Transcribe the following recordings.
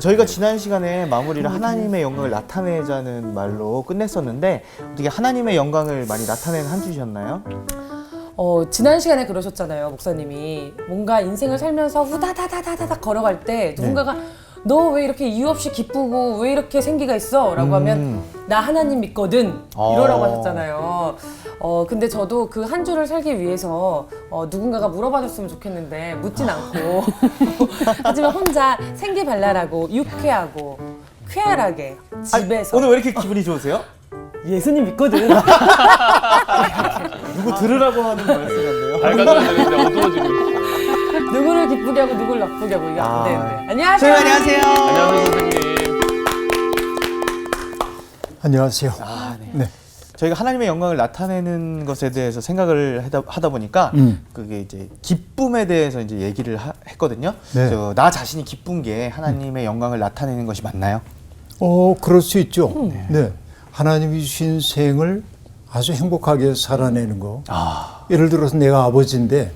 저희가 지난 시간에 마무리를 하나님의 영광을 나타내자는 말로 끝냈었는데 어떻게 하나님의 영광을 많이 나타내는 한 주셨나요? 지난 시간에 그러셨잖아요, 목사님이. 뭔가 인생을 살면서 후다다다다닥 걸어갈 때 누군가가 너 왜 이렇게 이유 없이 기쁘고 왜 이렇게 생기가 있어? 라고 하면 나 하나님 믿거든 이러라고 하셨잖아요. 근데 저도 그 한 주를 살기 위해서 누군가가 물어봐줬으면 좋겠는데 묻진 않고 하지만 혼자 생기발랄하고 유쾌하고 쾌활하게 집에서 오늘 왜 이렇게 기분이 좋으세요? 예수님 믿거든. 누구 들으라고 하는 말씀 같네요. 밝아져야 되는데 어두워지고 있어요. 누구를 기쁘게 하고 누구를 나쁘게 하고 이게 안 되는데. 안녕하세요. 안녕하세요. 안녕하세요, 선생님. 안녕하세요. 네. 저희가 하나님의 영광을 나타내는 것에 대해서 생각을 하다 보니까 그게 이제 기쁨에 대해서 이제 얘기를 했거든요. 네. 나 자신이 기쁜 게 하나님의 영광을 나타내는 것이 맞나요? 그럴 수 있죠. 네. 하나님이 주신 생을 아주 행복하게 살아내는 거. 예를 들어서 내가 아버지인데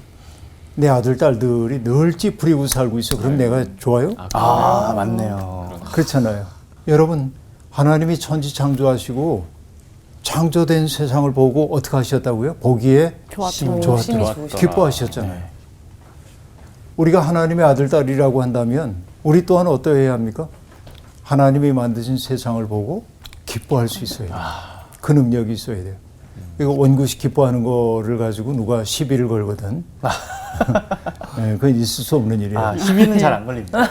내 아들, 딸들이 늘 찌푸리고 살고 있어. 그럼 내가 좋아요? 맞네요. 그렇잖아요. 여러분, 하나님이 천지 창조하시고 창조된 세상을 보고 어떻게 하셨다고요? 보기에 심히 좋았더라. 좋으셨다. 기뻐하셨잖아요. 우리가 하나님의 아들, 딸이라고 한다면 우리 또한 어떠해야 합니까? 하나님이 만드신 세상을 보고 기뻐할 수 있어야 돼요. 그 능력이 있어야 돼요. 이거 원굿이 기뻐하는 거를 가지고 누가 시비를 걸거든. 네, 그건 있을 수 없는 일이에요. 시비는 잘 안 걸립니다.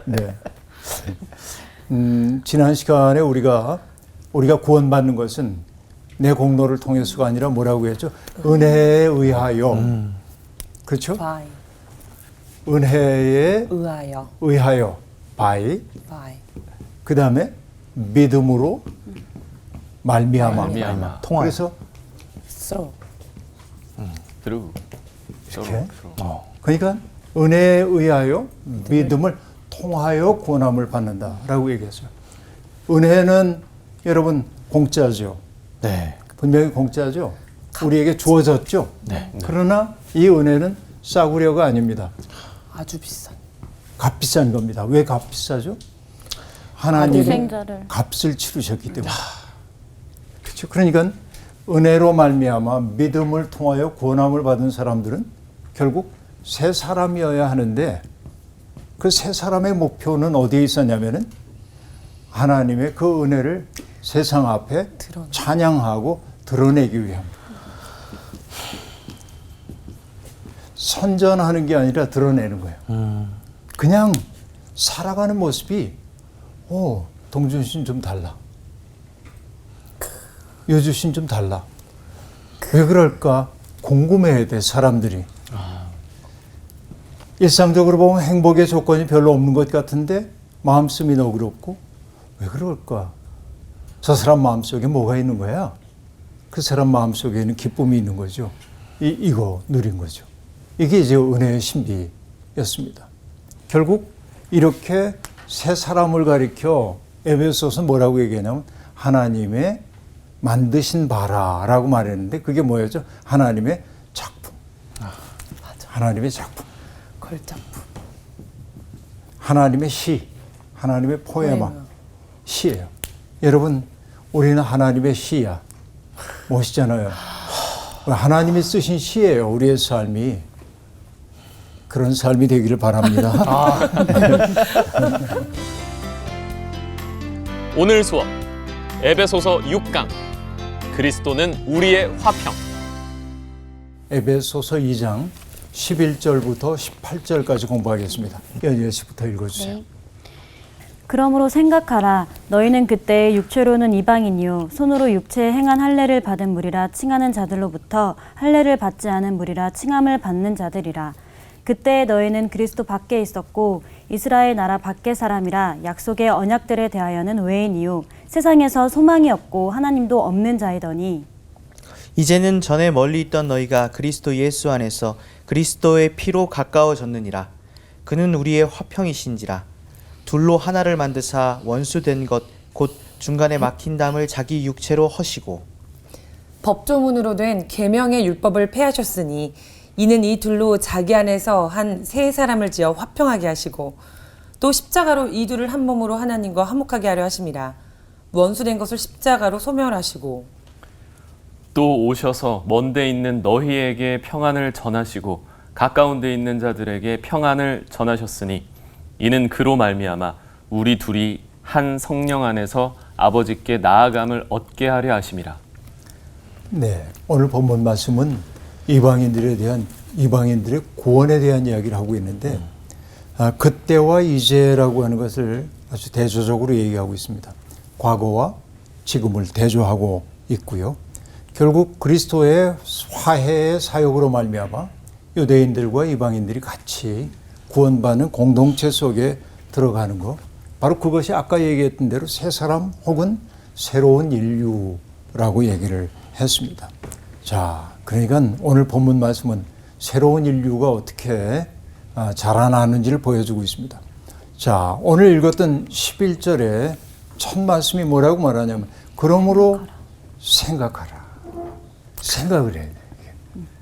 네. 지난 시간에 우리가 구원받는 것은 내 공로를 통해서가 아니라 뭐라고 했죠? 은혜에 의하여. 그렇죠? 바이. 은혜에 의하여. by. 바이. 그 다음에 믿음으로 말미암아. 통하여. 그래서 So. through. 이렇게. 그러니까 은혜에 의하여 믿음을 통하여 구원함을 받는다라고 얘기했어요. 은혜는 여러분 공짜죠. 네. 분명히 공짜죠. 우리에게 주어졌죠. 네. 그러나 이 은혜는 싸구려가 아닙니다. 아주 비싼. 값비싼 겁니다. 왜 값비싸죠? 하나님이 희생자를. 값을 치르셨기 때문에. 그렇죠. 그러니까 은혜로 말미암아 믿음을 통하여 구원함을 받은 사람들은 결국 새 사람이어야 하는데 그 새 사람의 목표는 어디에 있었냐면은 하나님의 그 은혜를 세상 앞에 찬양하고 드러내기 위함입니다. 선전하는 게 아니라 드러내는 거예요. 그냥 살아가는 모습이 동준 씨는 좀 달라. 여주 씨는 좀 달라. 왜 그럴까? 궁금해야 돼, 사람들이. 일상적으로 보면 행복의 조건이 별로 없는 것 같은데 마음씀이 너그럽고 왜 그럴까? 저 사람 마음속에 뭐가 있는 거야? 그 사람 마음속에는 기쁨이 있는 거죠. 이거 누린 거죠. 이게 이제 은혜의 신비였습니다. 결국 이렇게 새 사람을 가리켜 에베소서는 뭐라고 얘기하냐면 하나님의 만드신 바라라고 말했는데 그게 뭐였죠? 하나님의 작품. 하나님의 작품. 걸작품. 하나님의 시, 하나님의 포에마, 시예요. 여러분, 우리는 하나님의 시야. 멋있잖아요. 하나님이 쓰신 시예요, 우리의 삶이. 그런 삶이 되기를 바랍니다. 오늘 수업 에베소서 6강 그리스도는 우리의 화평. 에베소서 2장 11절부터 18절까지 공부하겠습니다. 연예 씨부터 읽어주세요. 네. 그러므로 생각하라. 너희는 그때 육체로는 이방인이요 손으로 육체에 행한 할례를 받은 무리라 칭하는 자들로부터 할례를 받지 않은 무리라 칭함을 받는 자들이라. 그때 너희는 그리스도 밖에 있었고 이스라엘 나라 밖의 사람이라 약속의 언약들에 대하여는 외인이요 세상에서 소망이 없고 하나님도 없는 자이더니 이제는 전에 멀리 있던 너희가 그리스도 예수 안에서 그리스도의 피로 가까워졌느니라. 그는 우리의 화평이신지라. 둘로 하나를 만드사 원수된 것 곧 중간에 막힌 담을 자기 육체로 허시고 법조문으로 된 계명의 율법을 폐하셨으니 이는 이 둘로 자기 안에서 한 세 사람을 지어 화평하게 하시고 또 십자가로 이두를 한 몸으로 하나님과 화목하게 하려 하심이라. 원수된 것을 십자가로 소멸하시고 또 오셔서 먼데 있는 너희에게 평안을 전하시고 가까운 데 있는 자들에게 평안을 전하셨으니 이는 그로 말미암아 우리 둘이 한 성령 안에서 아버지께 나아감을 얻게 하려 하심이라. 네, 오늘 본문 말씀은 이방인들의 구원에 대한 이야기를 하고 있는데 그때와 이제라고 하는 것을 아주 대조적으로 얘기하고 있습니다. 과거와 지금을 대조하고 있고요. 결국 그리스도의 화해의 사역으로 말미암아 유대인들과 이방인들이 같이 구원받는 공동체 속에 들어가는 것, 바로 그것이 아까 얘기했던 대로 새 사람 혹은 새로운 인류라고 얘기를 했습니다. 자, 그러니까 오늘 본문 말씀은 새로운 인류가 어떻게 자라나는지를 보여주고 있습니다. 자, 오늘 읽었던 11절에 첫 말씀이 뭐라고 말하냐면 그러므로 생각하라. 생각을 해야 돼.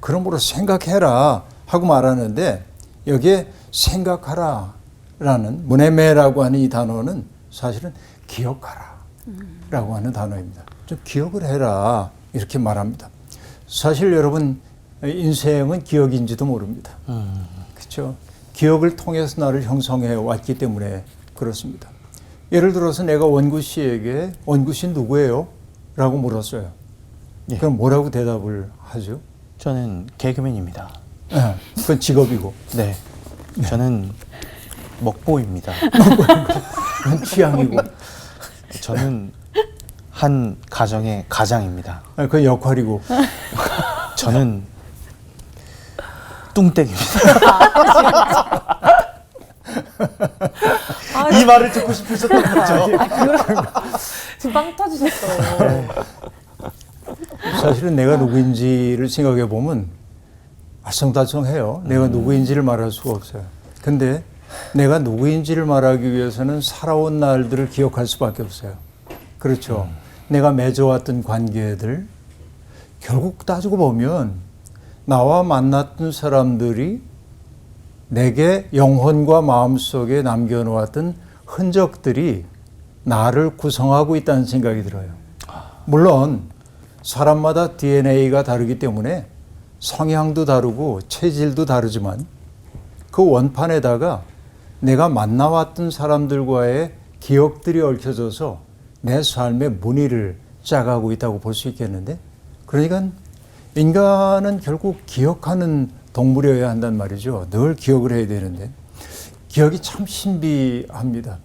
그러므로 생각해라 하고 말하는데 여기에 생각하라라는 문에메라고 하는 이 단어는 사실은 기억하라라고 하는 단어입니다. 좀 기억을 해라 이렇게 말합니다. 사실 여러분 인생은 기억인지도 모릅니다. 그렇죠? 기억을 통해서 나를 형성해 왔기 때문에 그렇습니다. 예를 들어서 내가 원구 씨에게 원구 씨 누구예요? 라고 물었어요. 예. 그럼 뭐라고 대답을 하죠? 저는 개그맨입니다. 네, 그건 직업이고. 네. 저는 먹보입니다. 그건 취향이고. 저는 한 가정의 가장입니다. 그건 역할이고. 저는 뚱땡입니다. 이 말을 듣고 싶으셨던 거죠? 지금 빵 터지셨어. 사실은 내가 누구인지를 생각해 보면 알쏭달쏭해요. 내가 누구인지를 말할 수가 없어요. 근데 내가 누구인지를 말하기 위해서는 살아온 날들을 기억할 수밖에 없어요. 그렇죠. 내가 맺어왔던 관계들, 결국 따지고 보면 나와 만났던 사람들이 내게 영혼과 마음속에 남겨놓았던 흔적들이 나를 구성하고 있다는 생각이 들어요. 물론 사람마다 DNA가 다르기 때문에 성향도 다르고 체질도 다르지만 그 원판에다가 내가 만나왔던 사람들과의 기억들이 얽혀져서 내 삶의 무늬를 짜가고 있다고 볼 수 있겠는데, 그러니까 인간은 결국 기억하는 동물이어야 한단 말이죠. 늘 기억을 해야 되는데 기억이 참 신비합니다.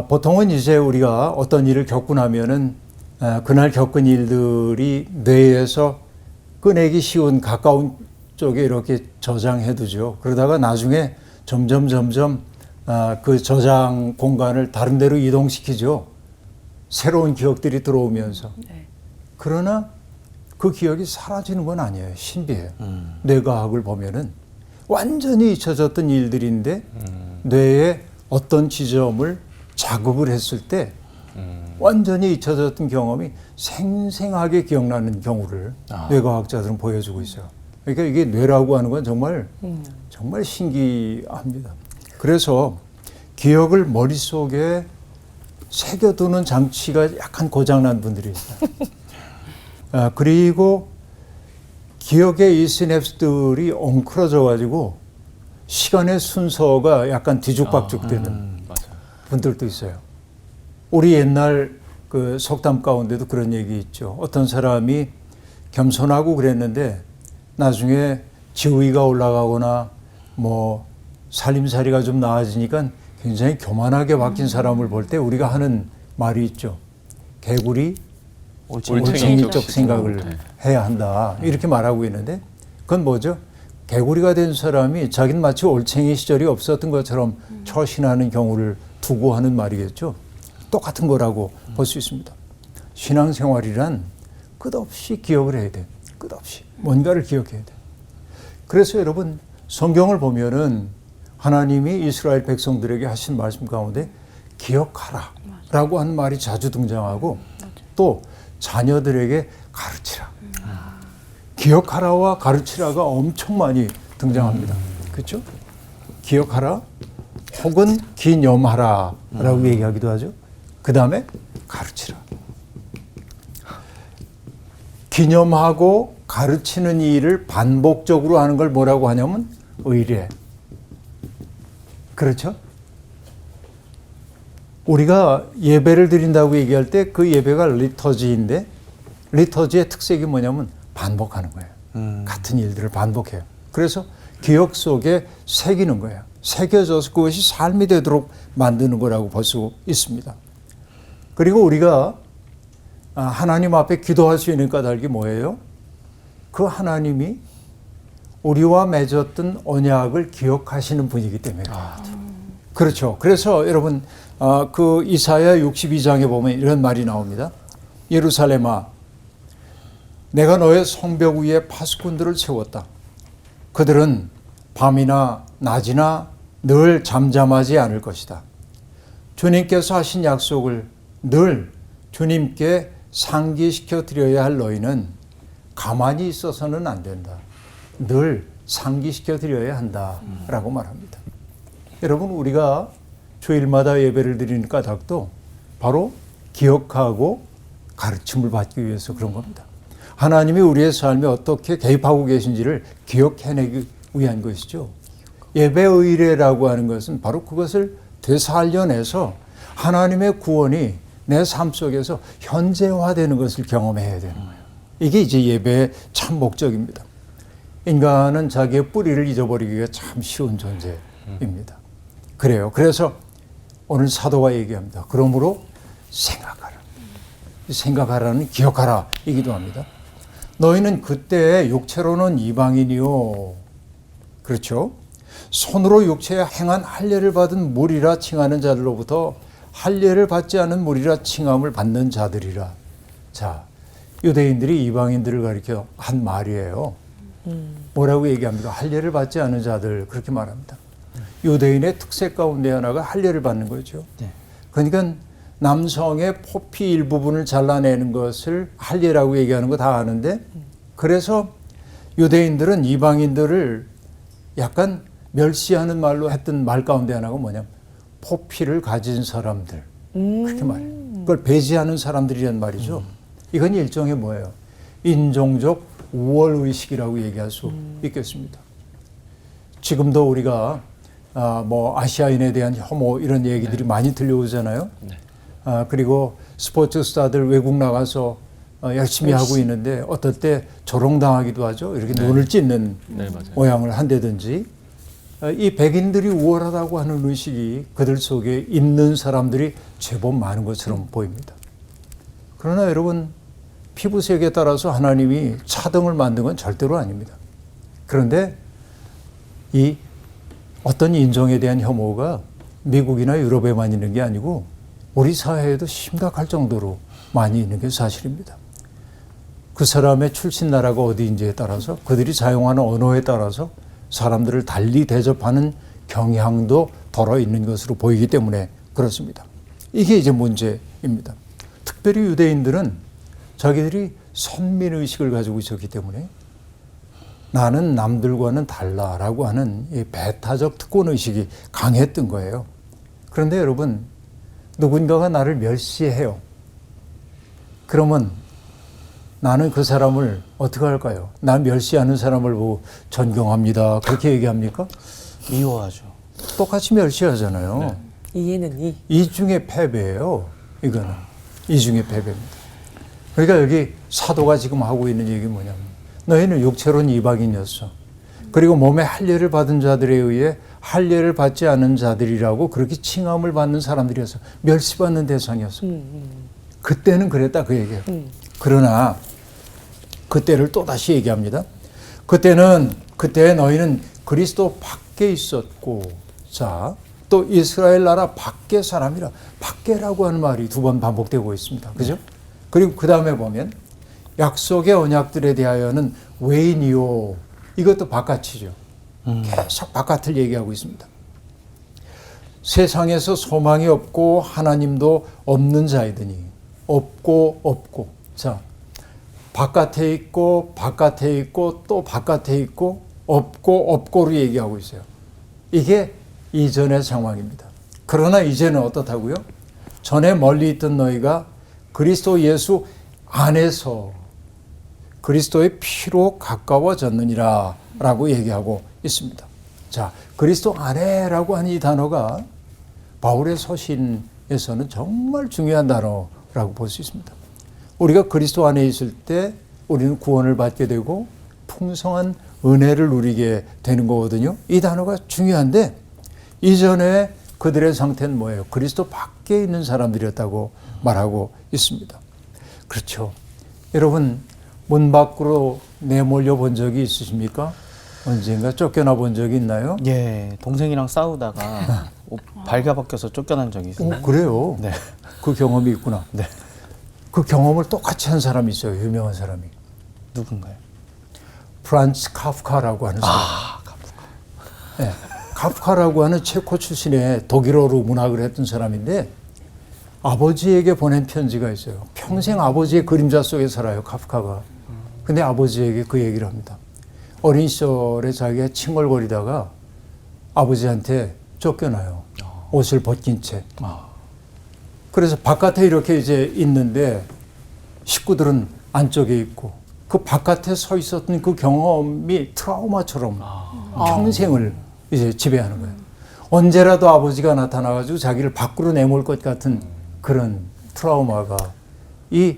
보통은 이제 우리가 어떤 일을 겪고 나면은 그날 겪은 일들이 뇌에서 꺼내기 쉬운 가까운 쪽에 이렇게 저장해 두죠. 그러다가 나중에 점점 그 저장 공간을 다른 데로 이동시키죠. 새로운 기억들이 들어오면서. 네. 그러나 그 기억이 사라지는 건 아니에요. 신비해요. 뇌과학을 보면은 완전히 잊혀졌던 일들인데 뇌의 어떤 지점을 자극을 했을 때 완전히 잊혀졌던 경험이 생생하게 기억나는 경우를 뇌과학자들은 보여주고 있어요. 그러니까 이게 뇌라고 하는 건 정말 신기합니다. 그래서 기억을 머릿속에 새겨두는 장치가 약간 고장난 분들이 있어요. 그리고 기억의 이 시냅스들이 엉클어져 가지고 시간의 순서가 약간 뒤죽박죽 되는 분들도 있어요. 우리 옛날 그 속담 가운데도 그런 얘기 있죠. 어떤 사람이 겸손하고 그랬는데 나중에 지위가 올라가거나 뭐 살림살이가 좀 나아지니까 굉장히 교만하게 바뀐 사람을 볼 때 우리가 하는 말이 있죠. 개구리 올챙이적 생각을 해야 한다. 이렇게 말하고 있는데 그건 뭐죠? 개구리가 된 사람이 자기는 마치 올챙이 시절이 없었던 것처럼 처신하는 경우를 두고 하는 말이겠죠. 똑같은 거라고 볼 수 있습니다. 신앙생활이란 끝없이 기억을 해야 돼. 끝없이. 뭔가를 기억해야 돼. 그래서 여러분 성경을 보면은 하나님이 이스라엘 백성들에게 하신 말씀 가운데 기억하라 라고 하는 말이 자주 등장하고 또 자녀들에게 가르치라. 기억하라와 가르치라가 엄청 많이 등장합니다. 그렇죠? 기억하라, 혹은 기념하라라고 얘기하기도 하죠. 그 다음에 가르치라. 기념하고 가르치는 일을 반복적으로 하는 걸 뭐라고 하냐면 의례. 그렇죠? 우리가 예배를 드린다고 얘기할 때 그 예배가 리터지인데 리터지의 특색이 뭐냐면 반복하는 거예요. 같은 일들을 반복해요. 그래서 기억 속에 새기는 거예요. 새겨져서 그것이 삶이 되도록 만드는 거라고 볼 수 있습니다. 그리고 우리가 하나님 앞에 기도할 수 있는 까닭이 뭐예요? 그 하나님이 우리와 맺었던 언약을 기억하시는 분이기 때문에. 그렇죠. 그래서 여러분 그 이사야 62장에 보면 이런 말이 나옵니다. 예루살렘아, 내가 너의 성벽 위에 파수꾼들을 세웠다. 그들은 밤이나 낮이나 늘 잠잠하지 않을 것이다. 주님께서 하신 약속을 늘 주님께 상기시켜 드려야 할 너희는 가만히 있어서는 안 된다. 늘 상기시켜 드려야 한다라고 말합니다. 여러분, 우리가 주일마다 예배를 드리는 까닭도 바로 기억하고 가르침을 받기 위해서 그런 겁니다. 하나님이 우리의 삶에 어떻게 개입하고 계신지를 기억해내기 위한 것이죠. 예배 의례라고 하는 것은 바로 그것을 되살려내서 하나님의 구원이 내 삶 속에서 현재화되는 것을 경험해야 되는 거예요. 이게 이제 예배의 참 목적입니다. 인간은 자기의 뿌리를 잊어버리기가 참 쉬운 존재입니다. 그래요. 그래서 오늘 사도가 얘기합니다. 그러므로 생각하라. 생각하라는 기억하라 이기도 합니다. 너희는 그때 육체로는 이방인이요. 그렇죠? 손으로 육체에 행한 할례를 받은 무리라 칭하는 자들로부터 할례를 받지 않은 무리라 칭함을 받는 자들이라. 자, 유대인들이 이방인들을 가리켜 한 말이에요. 뭐라고 얘기합니까? 할례를 받지 않은 자들, 그렇게 말합니다. 유대인의 특색 가운데 하나가 할례를 받는 거죠. 그러니까 남성의 포피 일부분을 잘라내는 것을 할례라고 얘기하는 거 다 아는데, 그래서 유대인들은 이방인들을 약간 멸시하는 말로 했던 말 가운데 하나가 뭐냐면 포피를 가진 사람들, 그렇게 말해요. 그걸 배제하는 사람들이란 말이죠. 이건 일종의 뭐예요? 인종적 우월의식이라고 얘기할 수 있겠습니다. 지금도 우리가 뭐 아시아인에 대한 혐오 이런 얘기들이 많이 들려오잖아요. 그리고 스포츠 스타들 외국 나가서 열심히 하고 있는데 어떨 때 조롱당하기도 하죠. 이렇게 눈을 찢는 모양을 한다든지. 이 백인들이 우월하다고 하는 의식이 그들 속에 있는 사람들이 제법 많은 것처럼 보입니다. 그러나 여러분, 피부색에 따라서 하나님이 차등을 만든 건 절대로 아닙니다. 그런데 이 어떤 인종에 대한 혐오가 미국이나 유럽에만 있는 게 아니고 우리 사회에도 심각할 정도로 많이 있는 게 사실입니다. 그 사람의 출신 나라가 어디인지에 따라서, 그들이 사용하는 언어에 따라서 사람들을 달리 대접하는 경향도 덜어 있는 것으로 보이기 때문에 그렇습니다. 이게 이제 문제입니다. 특별히 유대인들은 자기들이 선민의식을 가지고 있었기 때문에 나는 남들과는 달라라고 하는 이 배타적 특권의식이 강했던 거예요. 그런데 여러분, 누군가가 나를 멸시해요. 그러면 나는 그 사람을 어떻게 할까요? 나 멸시하는 사람을 보고 존경합니다. 그렇게 얘기합니까? 미워하죠. 똑같이 멸시하잖아요. 이해는 이. 이중의 패배예요. 이거는 이중의 패배입니다. 그러니까 여기 사도가 지금 하고 있는 얘기 뭐냐면, 너희는 육체로는 이방인이었어. 그리고 몸에 할례를 받은 자들에 의해 할례를 받지 않은 자들이라고 그렇게 칭함을 받는 사람들이었어. 멸시받는 대상이었어. 그때는 그랬다 그 얘기예요. 그러나 그때를 또 다시 얘기합니다. 그때 너희는 그리스도 밖에 있었고, 자, 또 이스라엘 나라 밖의 사람이라, 밖에라고 하는 말이 두 번 반복되고 있습니다. 그죠? 그리고 그 다음에 보면 약속의 언약들에 대하여는 외인이요. 이것도 바깥이죠. 계속 바깥을 얘기하고 있습니다. 세상에서 소망이 없고 하나님도 없는 자이더니, 없고. 자, 바깥에 있고 또 바깥에 있고 없고로 얘기하고 있어요. 이게 이전의 상황입니다. 그러나 이제는 어떻다고요? 전에 멀리 있던 너희가 그리스도 예수 안에서 그리스도의 피로 가까워졌느니라 라고 얘기하고 있습니다. 자, 그리스도 안에라고 하는 이 단어가 바울의 서신에서는 정말 중요한 단어라고 볼 수 있습니다. 우리가 그리스도 안에 있을 때 우리는 구원을 받게 되고 풍성한 은혜를 누리게 되는 거거든요. 이 단어가 중요한데 이전에 그들의 상태는 뭐예요? 그리스도 밖에 있는 사람들이었다고 말하고 있습니다. 그렇죠. 여러분 문 밖으로 내몰려 본 적이 있으십니까? 언젠가 쫓겨나 본 적이 있나요? 예, 동생이랑 싸우다가 옷 발가벗겨서 쫓겨난 적이 있어요. 그래요? 네. 그 경험이 있구나. 네. 그 경험을 똑같이 한 사람이 있어요. 유명한 사람이. 누군가요? 프란츠 카프카라고 하는 사람. 카프카. 네. 카프카라고 하는 체코 출신의 독일어로 문학을 했던 사람인데 아버지에게 보낸 편지가 있어요. 평생 아버지의 그림자 속에 살아요, 카프카가. 근데 아버지에게 그 얘기를 합니다. 어린 시절에 자기가 칭얼거리다가 아버지한테 쫓겨나요. 옷을 벗긴 채. 그래서 바깥에 이렇게 이제 있는데 식구들은 안쪽에 있고 그 바깥에 서 있었던 그 경험이 트라우마처럼 평생을 이제 지배하는 거예요. 언제라도 아버지가 나타나가지고 자기를 밖으로 내몰 것 같은 그런 트라우마가 이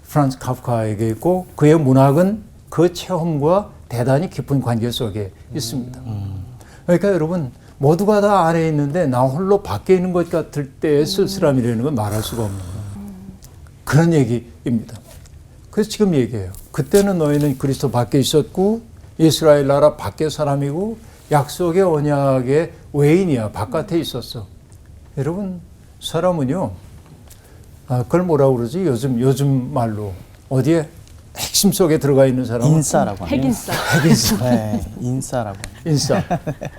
프란츠 카프카에게 있고 그의 문학은 그 체험과 대단히 깊은 관계 속에 있습니다. 그러니까 여러분 모두가 다 안에 있는데 나 홀로 밖에 있는 것 같을 때의 쓸쓸함이라는 건 말할 수가 없는 거예요. 그런 얘기입니다. 그래서 지금 얘기해요. 그때는 너희는 그리스도 밖에 있었고 이스라엘 나라 밖에 사람이고 약속의 언약의 외인이야. 바깥에 있었어. 여러분 사람은요. 그걸 뭐라고 그러지? 요즘 말로 어디에 핵심 속에 들어가 있는 사람은 인싸라고 하네요. 핵인싸. 네, 인싸라고. 인싸.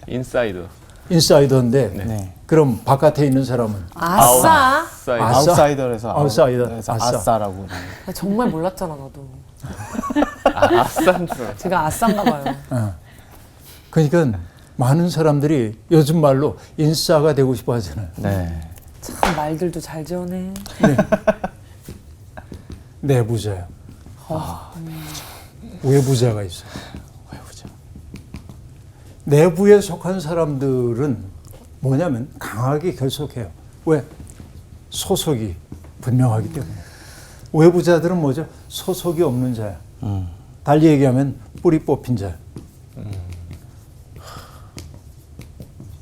인사이드. 인사이더인데 네. 그럼 바깥에 있는 사람은 아싸. 아웃사이드. 아웃사이더에서 아웃사이더. 그래서 아싸. 아싸라고. 나 정말 몰랐잖아 너도. 아싸인 줄 알았어. 제가 아싸인가 봐요. 그러니까 많은 사람들이 요즘 말로 인싸가 되고 싶어 하잖아요. 네. 참 말들도 잘 지어내. 내부자요. 외부자가 있어요. 외우자. 내부에 속한 사람들은 뭐냐면 강하게 결속해요. 왜? 소속이 분명하기 때문에. 외부자들은 뭐죠? 소속이 없는 자야. 달리 얘기하면 뿌리 뽑힌 자야.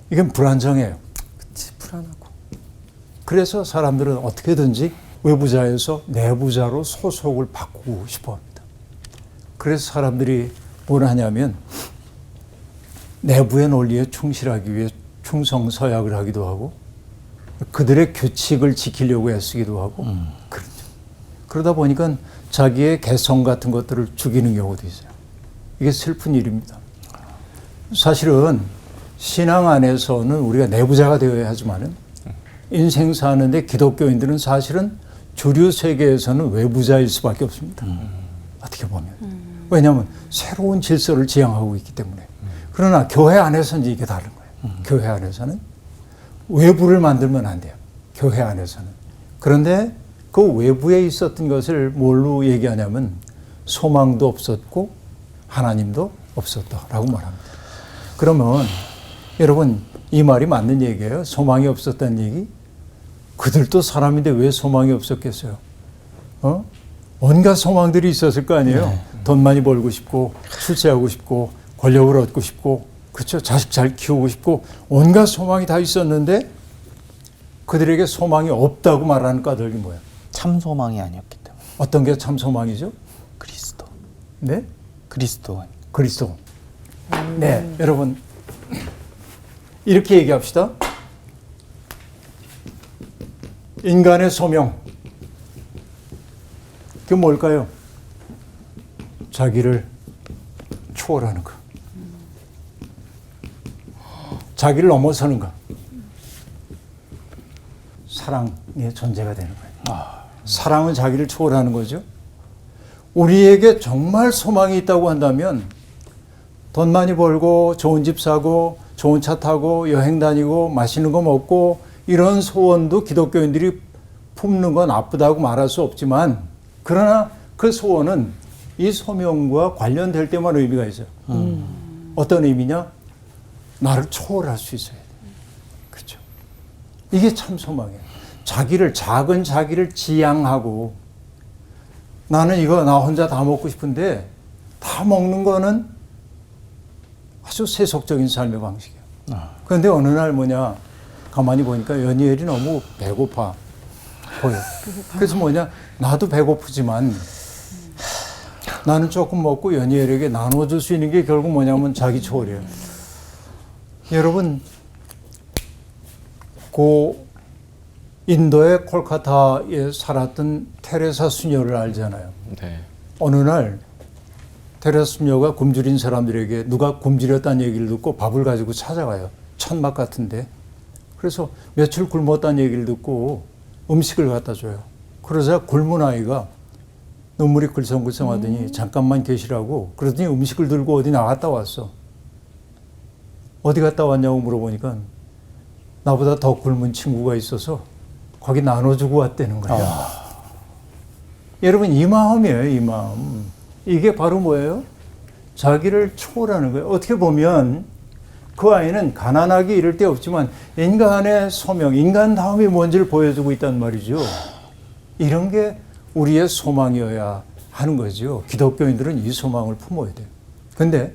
이건 불안정해요. 그치 불안하고. 그래서 사람들은 어떻게든지 외부자에서 내부자로 소속을 바꾸고 싶어 합니다. 그래서 사람들이 뭘 하냐면 내부의 논리에 충실하기 위해 충성서약을 하기도 하고 그들의 규칙을 지키려고 애쓰기도 하고 그렇죠. 그러다 보니까 자기의 개성 같은 것들을 죽이는 경우도 있어요. 이게 슬픈 일입니다. 사실은 신앙 안에서는 우리가 내부자가 되어야 하지만은 인생 사는데 기독교인들은 사실은 주류 세계에서는 외부자일 수밖에 없습니다. 어떻게 보면. 왜냐하면 새로운 질서를 지향하고 있기 때문에. 그러나 교회 안에서는 이게 다른 거예요. 교회 안에서는 외부를 만들면 안 돼요. 교회 안에서는. 그런데 그 외부에 있었던 것을 뭘로 얘기하냐면 소망도 없었고 하나님도 없었다라고 말합니다. 그러면 여러분 이 말이 맞는 얘기예요? 소망이 없었다는 얘기? 그들도 사람인데 왜 소망이 없었겠어요? 온갖 소망들이 있었을 거 아니에요? 네. 돈 많이 벌고 싶고 출세하고 싶고 권력을 얻고 싶고 그렇죠? 자식 잘 키우고 싶고 온갖 소망이 다 있었는데 그들에게 소망이 없다고 말하는 까닭이 뭐야? 참 소망이 아니었기 때문에. 어떤 게 참 소망이죠? 그리스도. 네? 그리스도. 그리스도. 네, 여러분 이렇게 얘기합시다. 인간의 소명. 그게 뭘까요? 자기를 초월하는 것. 자기를 넘어서는 것. 사랑의 존재가 되는 거예요. 사랑은 자기를 초월하는 거죠. 우리에게 정말 소망이 있다고 한다면 돈 많이 벌고 좋은 집 사고 좋은 차 타고 여행 다니고 맛있는 거 먹고 이런 소원도 기독교인들이 품는 건 나쁘다고 말할 수 없지만 그러나 그 소원은 이 소명과 관련될 때만 의미가 있어요. 어떤 의미냐? 나를 초월할 수 있어야 돼. 그렇죠. 이게 참 소망이에요. 작은 자기를 지양하고 나는 이거 나 혼자 다 먹고 싶은데 다 먹는 거는 아주 세속적인 삶의 방식이에요. 그런데 어느 날 뭐냐 가만히 보니까 연희엘이 너무 배고파 보여. 그래서 뭐냐 나도 배고프지만 나는 조금 먹고 연희엘에게 나눠줄 수 있는 게 결국 뭐냐면 자기 초월이에요. 여러분 고 인도의 콜카타에 살았던 테레사 수녀를 알잖아요. 네. 어느 날 테레사 수녀가 굶주린 사람들에게 누가 굶주렸다는 얘기를 듣고 밥을 가지고 찾아가요. 천막 같은데. 그래서 며칠 굶었다는 얘기를 듣고 음식을 갖다 줘요. 그러자 굶은 아이가 눈물이 글썽글썽 하더니 잠깐만 계시라고 그러더니 음식을 들고 어디 나갔다 왔어. 어디 갔다 왔냐고 물어보니까 나보다 더 굶은 친구가 있어서 거기 나눠주고 왔다는 거야. 여러분 이 마음이에요. 이 마음. 이게 바로 뭐예요? 자기를 초월하는 거예요. 어떻게 보면 그 아이는 가난하기 이를 데 없지만 인간의 소명, 인간다움이 뭔지를 보여주고 있단 말이죠. 이런 게 우리의 소망이어야 하는 거죠. 기독교인들은 이 소망을 품어야 돼요. 근데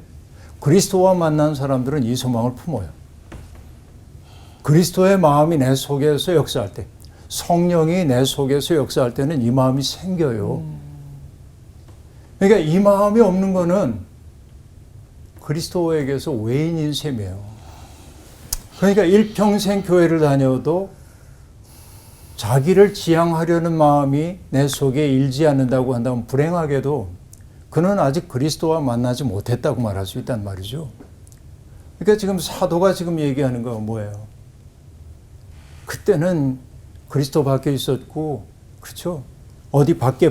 그리스도와 만난 사람들은 이 소망을 품어요. 그리스도의 마음이 내 속에서 역사할 때, 성령이 내 속에서 역사할 때는 이 마음이 생겨요. 그러니까 이 마음이 없는 거는 그리스도에게서 외인인 셈이에요. 그러니까 일평생 교회를 다녀도 자기를 지향하려는 마음이 내 속에 일지 않는다고 한다면 불행하게도 그는 아직 그리스도와 만나지 못했다고 말할 수 있단 말이죠. 그러니까 지금 사도가 지금 얘기하는 건 뭐예요? 그때는 그리스도 밖에 있었고, 그렇죠? 어디 밖에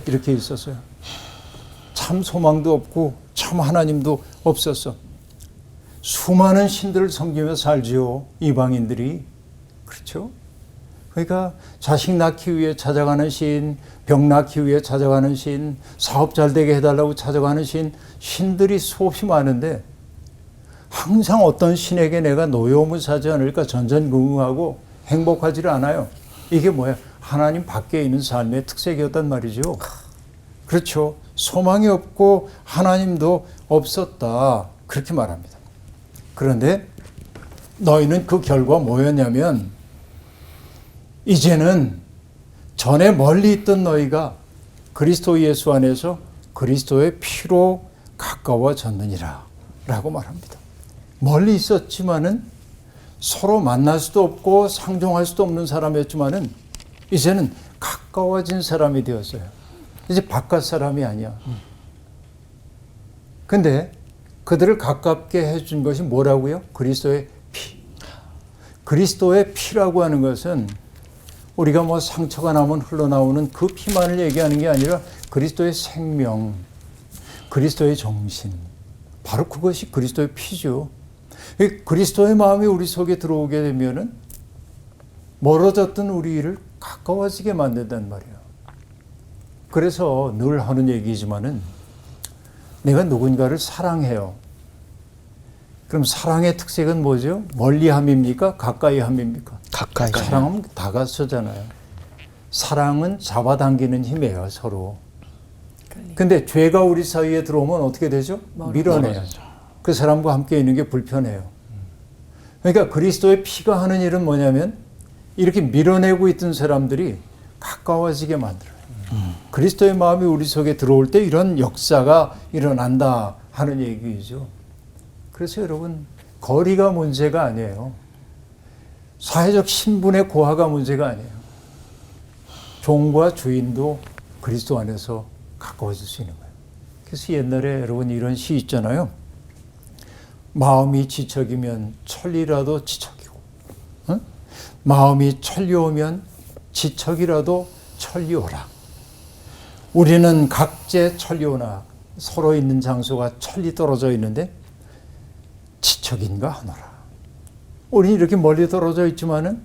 이렇게 있었어요. 참 소망도 없고, 참 하나님도 없었어. 수많은 신들을 섬기며 살지요, 이방인들이. 그렇죠? 그러니까 자식 낳기 위해 찾아가는 신, 병 낳기 위해 찾아가는 신, 사업 잘 되게 해달라고 찾아가는 신들이 수없이 많은데 항상 어떤 신에게 내가 노여움을 사지 않을까 전전긍긍하고 행복하지를 않아요. 이게 뭐야? 하나님 밖에 있는 삶의 특색이었단 말이죠. 그렇죠. 소망이 없고 하나님도 없었다. 그렇게 말합니다. 그런데 너희는 그 결과 뭐였냐면 이제는 전에 멀리 있던 너희가 그리스도 예수 안에서 그리스도의 피로 가까워졌느니라 라고 말합니다. 멀리 있었지만은 서로 만날 수도 없고 상종할 수도 없는 사람이었지만은 이제는 가까워진 사람이 되었어요. 이제 바깥 사람이 아니야. 근데 그들을 가깝게 해준 것이 뭐라고요? 그리스도의 피. 그리스도의 피라고 하는 것은 우리가 뭐 상처가 나면 흘러나오는 그 피만을 얘기하는 게 아니라 그리스도의 생명, 그리스도의 정신. 바로 그것이 그리스도의 피죠. 그리스도의 마음이 우리 속에 들어오게 되면은 멀어졌던 우리를 가까워지게 만든단 말이에요. 그래서 늘 하는 얘기지만은 내가 누군가를 사랑해요. 그럼 사랑의 특색은 뭐죠? 멀리함입니까? 가까이함입니까? 가까이. 사랑은 다가서잖아요. 사랑은 잡아당기는 힘이에요, 서로. 근데 죄가 우리 사이에 들어오면 어떻게 되죠? 밀어내요. 그 사람과 함께 있는 게 불편해요. 그러니까 그리스도의 피가 하는 일은 뭐냐면 이렇게 밀어내고 있던 사람들이 가까워지게 만들어요. 그리스도의 마음이 우리 속에 들어올 때 이런 역사가 일어난다 하는 얘기죠. 그래서 여러분, 거리가 문제가 아니에요. 사회적 신분의 고하가 문제가 아니에요. 종과 주인도 그리스도 안에서 가까워질 수 있는 거예요. 그래서 옛날에 여러분 이런 시 있잖아요. 마음이 지척이면 천리라도 지척이고, 응? 마음이 천리오면 지척이라도 천리오라. 우리는 각재 천리오나 서로 있는 장소가 천리 떨어져 있는데 지척인가 하노라. 우리는 이렇게 멀리 떨어져 있지만은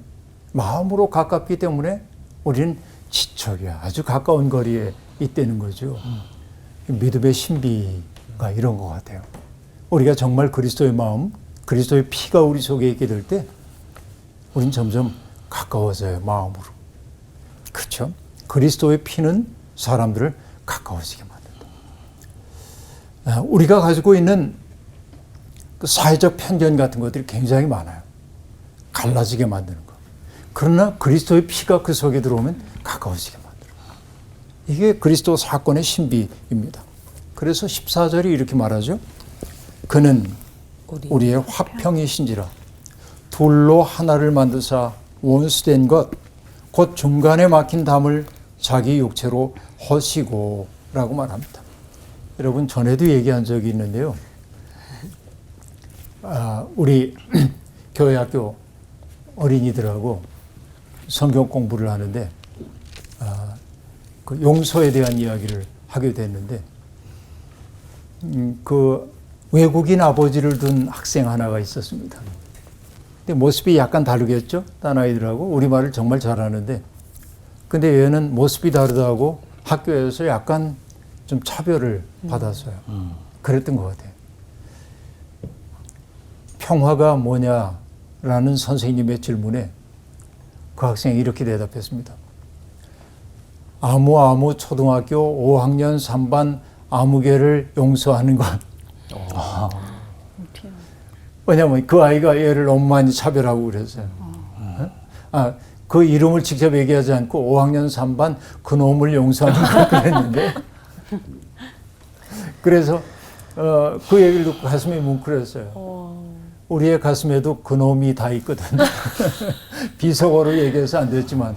마음으로 가깝기 때문에 우리는 지척이야. 아주 가까운 거리에 있다는 거죠. 믿음의 신비가 이런 것 같아요. 우리가 정말 그리스도의 마음, 그리스도의 피가 우리 속에 있게 될 때 우린 점점 가까워져요. 마음으로. 그렇죠? 그리스도의 피는 사람들을 가까워지게 만든다. 우리가 가지고 있는 그 사회적 편견 같은 것들이 굉장히 많아요. 갈라지게 만드는 거. 그러나 그리스도의 피가 그 속에 들어오면 가까워지게 만드는 거. 이게 그리스도 사건의 신비입니다. 그래서 14절이 이렇게 말하죠. 그는 우리의 화평이신지라 둘로 하나를 만드사 원수된 것 곧 중간에 막힌 담을 자기 육체로 허시고 라고 말합니다. 여러분 전에도 얘기한 적이 있는데요. 우리 교회학교 어린이들하고 성경 공부를 하는데 그 용서에 대한 이야기를 하게 됐는데 그 외국인 아버지를 둔 학생 하나가 있었습니다. 근데 모습이 약간 다르겠죠? 딴 아이들하고 우리말을 정말 잘하는데 근데 얘는 모습이 다르다고 학교에서 약간 좀 차별을 받았어요. 그랬던 것 같아요. 평화가 뭐냐라는 선생님의 질문에 그 학생이 이렇게 대답했습니다. 아무 초등학교 5학년 3반 아무개를 용서하는 것. 왜냐하면 그 아이가 얘를 너무 많이 차별하고 그랬어요. 그 이름을 직접 얘기하지 않고 5학년 3반 그 놈을 용서하는 것 그랬는데 그래서 그 얘기를 듣고 가슴이 뭉클했어요. 우리의 가슴에도 그 놈이 다 있거든. 비속어로 얘기해서 안 됐지만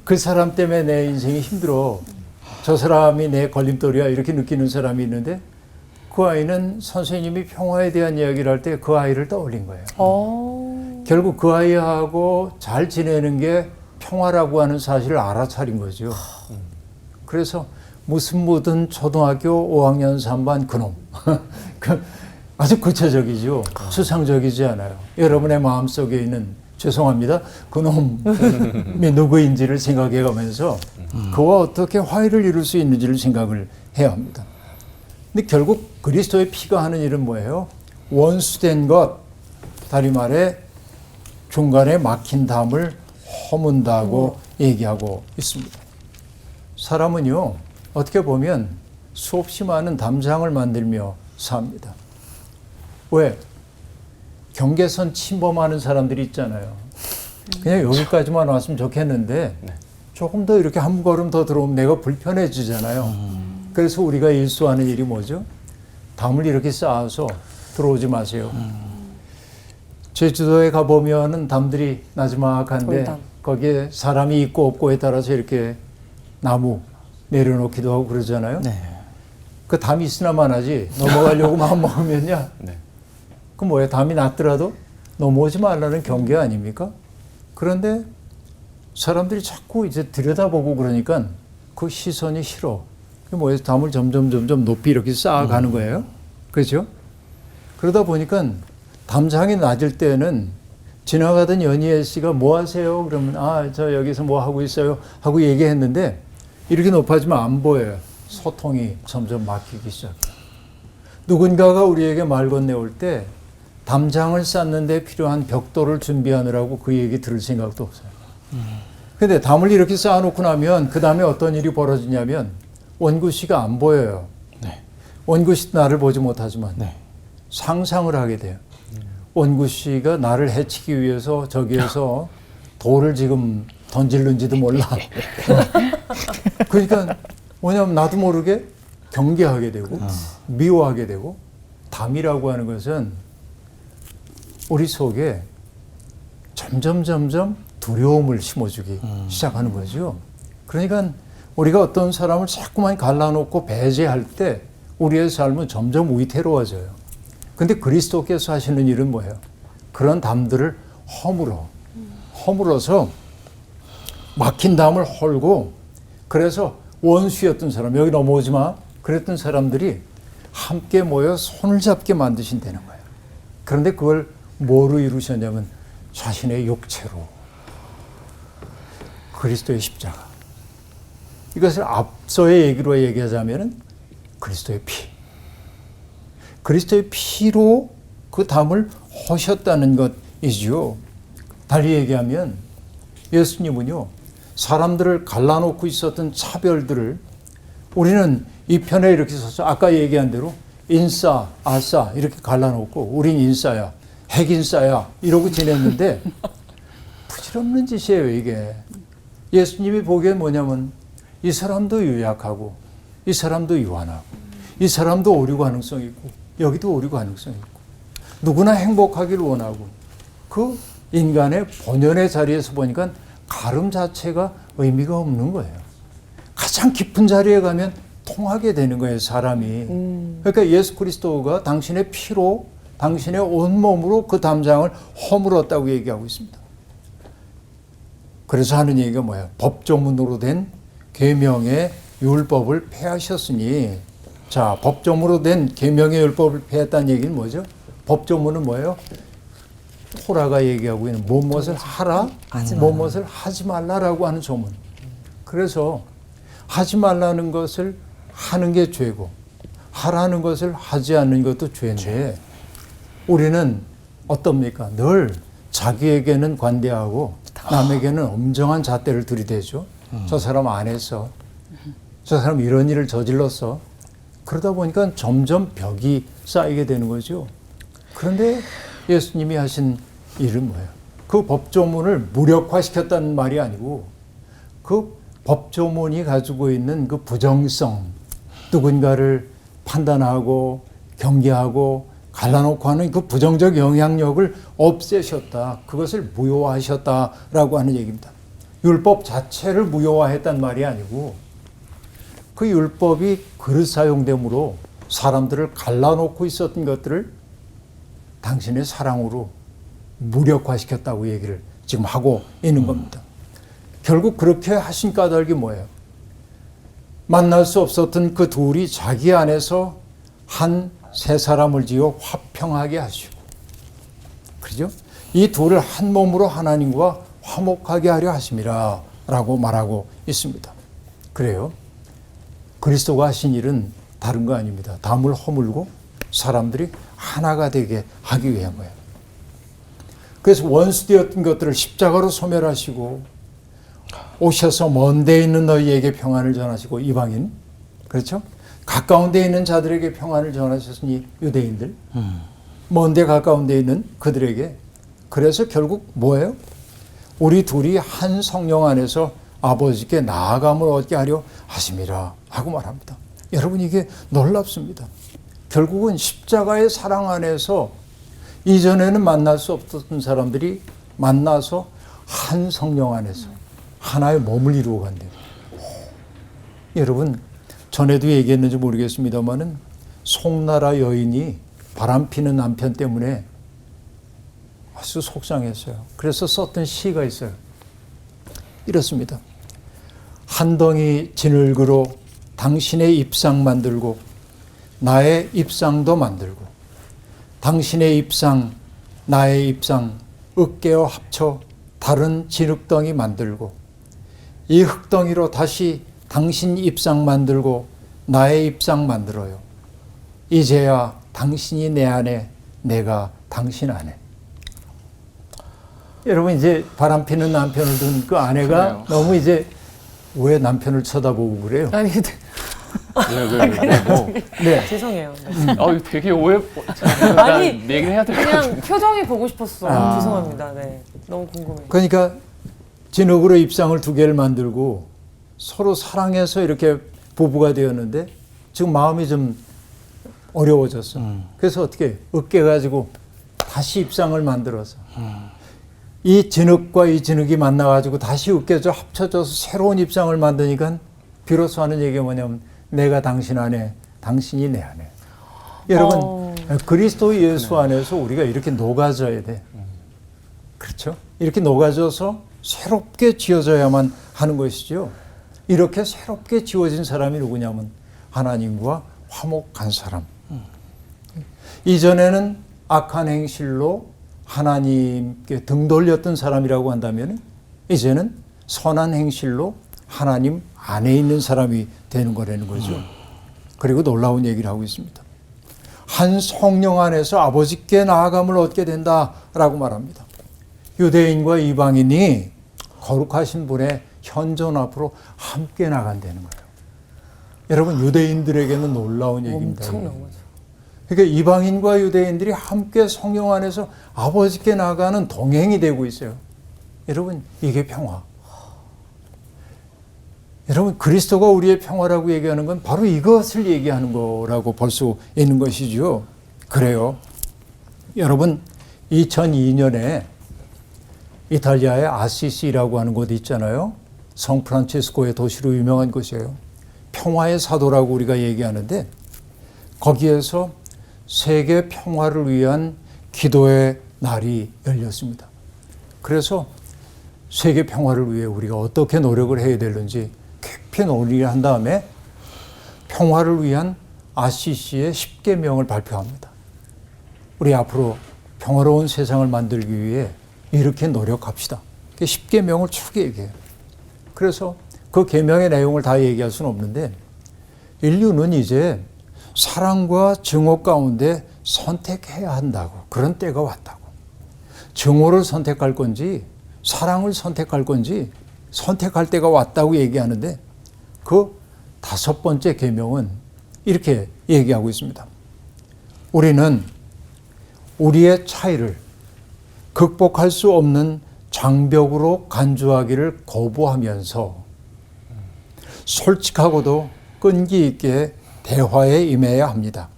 그 사람 때문에 내 인생이 힘들어. 저 사람이 내 걸림돌이야 이렇게 느끼는 사람이 있는데 그 아이는 선생님이 평화에 대한 이야기를 할 때 그 아이를 떠올린 거예요. 결국 그 아이하고 잘 지내는 게 평화라고 하는 사실을 알아차린 거죠. 그래서 무슨 묻은 초등학교 5학년 3반 그놈. 아주 구체적이죠. 추상적이지 않아요. 여러분의 마음속에 있는 죄송합니다. 그놈이 누구인지를 생각해 가면서 그와 어떻게 화해를 이룰 수 있는지를 생각을 해야 합니다. 근데 결국 그리스도의 피가 하는 일은 뭐예요? 원수된 것, 다리 말에 중간에 막힌 담을 허문다고 얘기하고 있습니다. 사람은요, 어떻게 보면 수없이 많은 담장을 만들며 삽니다. 왜? 경계선 침범하는 사람들이 있잖아요. 그냥 여기까지만 왔으면 좋겠는데 조금 더 이렇게 한 걸음 더 들어오면 내가 불편해지잖아요. 그래서 우리가 일수하는 일이 뭐죠? 담을 이렇게 쌓아서 들어오지 마세요. 제주도에 가보면은 담들이 나지막한데 돌담. 거기에 사람이 있고 없고에 따라서 이렇게 나무 내려놓기도 하고 그러잖아요. 그 담이 있으나만 하지 넘어가려고 마음 먹으면요. 그 뭐예요? 담이 낮더라도 넘어오지 말라는 경계 아닙니까? 그런데 사람들이 자꾸 이제 들여다보고 그러니까 그 시선이 싫어. 그 뭐예요? 담을 점점 높이 이렇게 쌓아가는 거예요. 그렇죠? 그러다 보니까 담장이 낮을 때는 지나가던 연희애 씨가 뭐 하세요? 그러면 저 여기서 뭐 하고 있어요? 하고 얘기했는데 이렇게 높아지면 안 보여요. 소통이 점점 막히기 시작해요. 누군가가 우리에게 말 건네올 때 담장을 쌓는 데 필요한 벽돌을 준비하느라고 그 얘기 들을 생각도 없어요. 근데 담을 이렇게 쌓아놓고 나면 그 다음에 어떤 일이 벌어지냐면 원구 씨가 안 보여요. 원구 씨도 나를 보지 못하지만 상상을 하게 돼요. 원구 씨가 나를 해치기 위해서 저기에서 돌을 지금 던질는지도 몰라. 그러니까 뭐냐면 나도 모르게 경계하게 되고 미워하게 되고 담이라고 하는 것은 우리 속에 점점 두려움을 심어주기 시작하는 거죠. 그러니까 우리가 어떤 사람을 자꾸만 갈라놓고 배제할 때 우리의 삶은 점점 위태로워져요. 근데 그리스도께서 하시는 일은 뭐예요? 그런 담들을 허물어서 막힌 담을 헐고 그래서 원수였던 사람, 여기 넘어오지 마. 그랬던 사람들이 함께 모여 손을 잡게 만드신다는 거예요. 그런데 그걸 뭐로 이루셨냐면 자신의 육체로 그리스도의 십자가. 이것을 앞서의 얘기로 얘기하자면 그리스도의 피. 그리스도의 피로 그 담을 허셨다는 것이지요. 달리 얘기하면 예수님은요, 사람들을 갈라놓고 있었던 차별들을 우리는 이 편에 이렇게 서서 아까 얘기한 대로 인싸, 아싸 이렇게 갈라놓고 우린 인싸야, 핵인싸야 이러고 지냈는데 부질없는 짓이에요 이게. 예수님이 보기엔 뭐냐면 이 사람도 유약하고 이 사람도 유한하고 이 사람도 오류 가능성이 있고 여기도 오류 가능성이 있고 누구나 행복하기를 원하고 그 인간의 본연의 자리에서 보니까 가름 자체가 의미가 없는 거예요. 가장 깊은 자리에 가면 통하게 되는 거예요, 사람이. 그러니까 예수 그리스도가 당신의 피로, 당신의 온몸으로 그 담장을 허물었다고 얘기하고 있습니다. 그래서 하는 얘기가 뭐예요? 법조문으로 된 계명의 율법을 폐하셨으니, 자, 법조문으로 된 계명의 율법을 폐했다는 얘기는 뭐죠? 법조문은 뭐예요? 토라가 얘기하고 있는 무엇을 하라, 무엇을 하지 말라라고 하는 조문. 그래서 하지 말라는 것을 하는 게 죄고 하라는 것을 하지 않는 것도 죄인데 우리는 어떻습니까? 늘 자기에게는 관대하고 남에게는 엄정한 잣대를 들이대죠. 저 사람 안 했어. 저 사람 이런 일을 저질렀어. 그러다 보니까 점점 벽이 쌓이게 되는 거죠. 그런데 예수님이 하신 일은 뭐예요? 그 법조문을 무력화시켰다는 말이 아니고 그 법조문이 가지고 있는 그 부정성, 누군가를 판단하고 경계하고 갈라놓고 하는 그 부정적 영향력을 없애셨다. 그것을 무효화하셨다라고 하는 얘기입니다. 율법 자체를 무효화했단 말이 아니고 그 율법이 그릇 사용됨으로 사람들을 갈라놓고 있었던 것들을 당신의 사랑으로 무력화시켰다고 얘기를 지금 하고 있는 겁니다. 결국 그렇게 하신 까닭이 뭐예요? 만날 수 없었던 그 둘이 자기 안에서 한 세 사람을 지어 화평하게 하시고, 그죠? 이 둘을 한 몸으로 하나님과 화목하게 하려 하심이라 라고 말하고 있습니다. 그래요. 그리스도가 하신 일은 다른 거 아닙니다. 담을 허물고 사람들이 하나가 되게 하기 위한 거예요. 그래서 원수되었던 것들을 십자가로 소멸하시고 오셔서 먼 데 있는 너희에게 평안을 전하시고 이방인, 그렇죠? 가까운 데 있는 자들에게 평안을 전하셨으니 유대인들, 먼 데 가까운 데 있는 그들에게. 그래서 결국 뭐예요? 우리 둘이 한 성령 안에서 아버지께 나아감을 얻게 하려 하심이라 하고 말합니다. 여러분 이게 놀랍습니다. 결국은 십자가의 사랑 안에서 이전에는 만날 수 없었던 사람들이 만나서 한 성령 안에서 하나의 몸을 이루어 간대요. 여러분 전에도 얘기했는지 모르겠습니다만은 송나라 여인이 바람피는 남편 때문에 아주 속상했어요. 그래서 썼던 시가 있어요. 이렇습니다. 한 덩이 진흙으로 당신의 입상 만들고 나의 입상도 만들고 당신의 입상 나의 입상 으깨어 합쳐 다른 진흙덩이 만들고 이 흙덩이로 다시 당신 입상 만들고 나의 입상 만들어요. 이제야 당신이 내 안에 내가 당신 안에. 여러분 이제 바람피는 남편을 둔 그 아내가 너무 이제 왜 남편을 쳐다보고 그래요? 아니 근데 네. 죄송해요. 되게 오해. 아니, 얘기를 해야 될 것 같아요. 그냥 표정이 보고 싶었어. 아. 죄송합니다. 네, 너무 궁금해요. 그러니까 진흙으로 입상을 두 개를 만들고 서로 사랑해서 이렇게 부부가 되었는데 지금 마음이 좀 어려워졌어. 그래서 어떻게 으깨가지고 다시 입상을 만들어서 이 진흙과 이 진흙이 만나가지고 다시 으깨져 합쳐져서 새로운 입상을 만드니까 비로소 하는 얘기가 뭐냐면 내가 당신 안에 당신이 내 안에. 여러분 그리스도 예수 안에서 우리가 이렇게 녹아져야 돼. 그렇죠? 이렇게 녹아져서 새롭게 지어져야만 하는 것이죠. 이렇게 새롭게 지어진 사람이 누구냐면 하나님과 화목한 사람. 이전에는 악한 행실로 하나님께 등 돌렸던 사람이라고 한다면 이제는 선한 행실로 하나님 안에 있는 사람이 되는 거라는 거죠. 그리고 놀라운 얘기를 하고 있습니다. 한 성령 안에서 아버지께 나아감을 얻게 된다라고 말합니다. 유대인과 이방인이 거룩하신 분의 현존 앞으로 함께 나간다는 거예요. 여러분, 유대인들에게는 놀라운 얘기입니다. 엄청난 거죠. 그러니까 이방인과 유대인들이 함께 성령 안에서 아버지께 나가는 동행이 되고 있어요. 여러분, 이게 평화. 여러분, 그리스도가 우리의 평화라고 얘기하는 건 바로 이것을 얘기하는 거라고 볼 수 있는 것이죠. 그래요. 여러분, 2002년에 이탈리아의 아시시라고 하는 곳이 있잖아요. 성프란치스코의 도시로 유명한 곳이에요. 평화의 사도라고 우리가 얘기하는데 거기에서 세계 평화를 위한 기도의 날이 열렸습니다. 그래서 세계 평화를 위해 우리가 어떻게 노력을 해야 되는지 깊이 논의를 한 다음에 평화를 위한 아시시의 10계명을 발표합니다. 우리 앞으로 평화로운 세상을 만들기 위해 이렇게 노력합시다. 10계명을 쭉 얘기해요. 그래서 그 계명의 내용을 다 얘기할 수는 없는데 인류는 이제 사랑과 증오 가운데 선택해야 한다고, 그런 때가 왔다고. 증오를 선택할 건지 사랑을 선택할 건지 선택할 때가 왔다고 얘기하는데 그 5번째 계명은 이렇게 얘기하고 있습니다. 우리는 우리의 차이를 극복할 수 없는 장벽으로 간주하기를 거부하면서 솔직하고도 끈기 있게 대화에 임해야 합니다.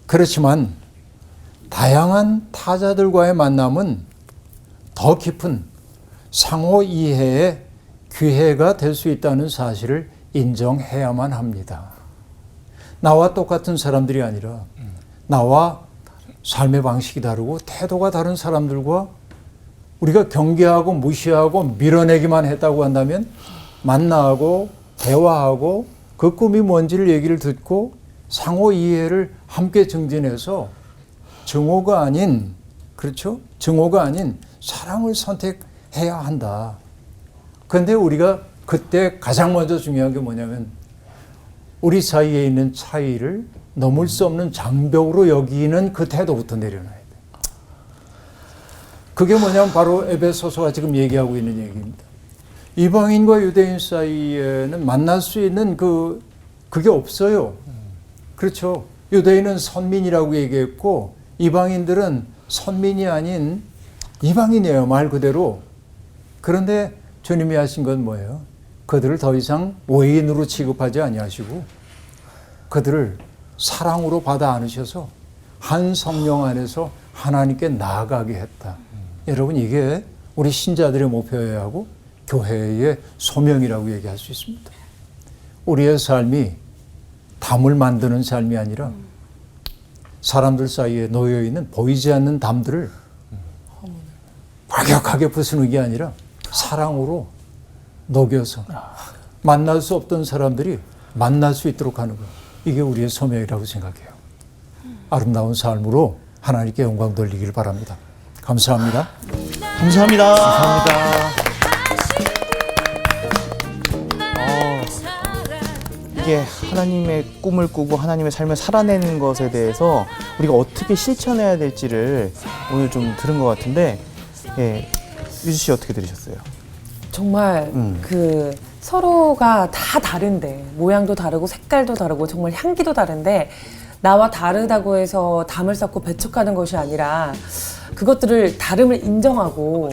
그렇지만 다양한 타자들과의 만남은 더 깊은 상호 이해의 기회가 될 수 있다는 사실을 인정해야만 합니다. 나와 똑같은 사람들이 아니라 나와 삶의 방식이 다르고 태도가 다른 사람들과 우리가 경계하고 무시하고 밀어내기만 했다고 한다면 만나고 대화하고 그 꿈이 뭔지를 얘기를 듣고 상호 이해를 함께 증진해서 증오가 아닌, 그렇죠? 증오가 아닌 사랑을 선택해야 한다. 그런데 우리가 그때 가장 먼저 중요한 게 뭐냐면 우리 사이에 있는 차이를 넘을 수 없는 장벽으로 여기는 그 태도부터 내려놔야 돼. 그게 뭐냐면 바로 에베소서가 지금 얘기하고 있는 얘기입니다. 이방인과 유대인 사이에는 만날 수 있는 그게 없어요. 그렇죠. 유대인은 선민이라고 얘기했고 이방인들은 선민이 아닌 이방인이에요, 말 그대로. 그런데 주님이 하신 건 뭐예요? 그들을 더 이상 외인으로 취급하지 아니하시고 그들을 사랑으로 받아 안으셔서 한 성령 안에서 하나님께 나아가게 했다. 여러분, 이게 우리 신자들의 목표여야 하고 교회의 소명이라고 얘기할 수 있습니다. 우리의 삶이 담을 만드는 삶이 아니라 사람들 사이에 놓여있는 보이지 않는 담들을 과격하게 부수는 게 아니라 사랑으로 녹여서 만날 수 없던 사람들이 만날 수 있도록 하는 것. 이게 우리의 소명이라고 생각해요. 아름다운 삶으로 하나님께 영광 돌리길 바랍니다. 감사합니다. 감사합니다. 감사합니다. 이게 하나님의 꿈을 꾸고 하나님의 삶을 살아내는 것에 대해서 우리가 어떻게 실천해야 될지를 오늘 좀 들은 것 같은데, 예, 유주 씨 어떻게 들으셨어요? 정말 그 서로가 다 다른데 모양도 다르고 색깔도 다르고 정말 향기도 다른데 나와 다르다고 해서 담을 쌓고 배척하는 것이 아니라 그것들을 다름을 인정하고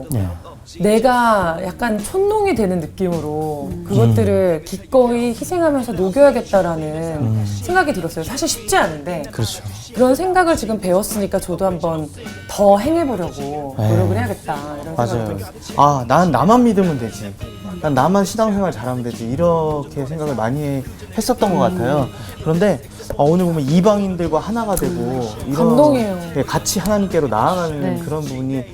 내가 약간 촌농이 되는 느낌으로 그것들을 기꺼이 희생하면서 녹여야겠다라는 생각이 들었어요. 사실 쉽지 않은데 그렇죠. 그런 생각을 지금 배웠으니까 저도 한번 더 행해보려고 노력을 해야겠다 이런 생각이 맞아요. 들었어요. 아, 난 나만 믿으면 되지. 난 나만 신앙생활 잘하면 되지. 이렇게 생각을 많이 했었던 것 같아요. 그런데 오늘 보면 이방인들과 하나가 되고 이런 감동이에요. 네, 같이 하나님께로 나아가는 네. 그런 부분이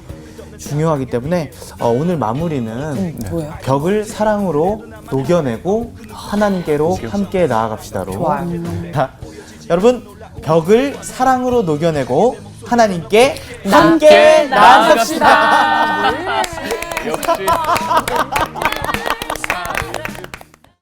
중요하기 때문에 오늘 마무리는 뭐예요? 벽을 사랑으로 녹여내고 하나님께로 함께 나아갑시다로. 좋아요. 자, 여러분, 벽을 사랑으로 녹여내고 하나님께 함께 나아갑시다. 역시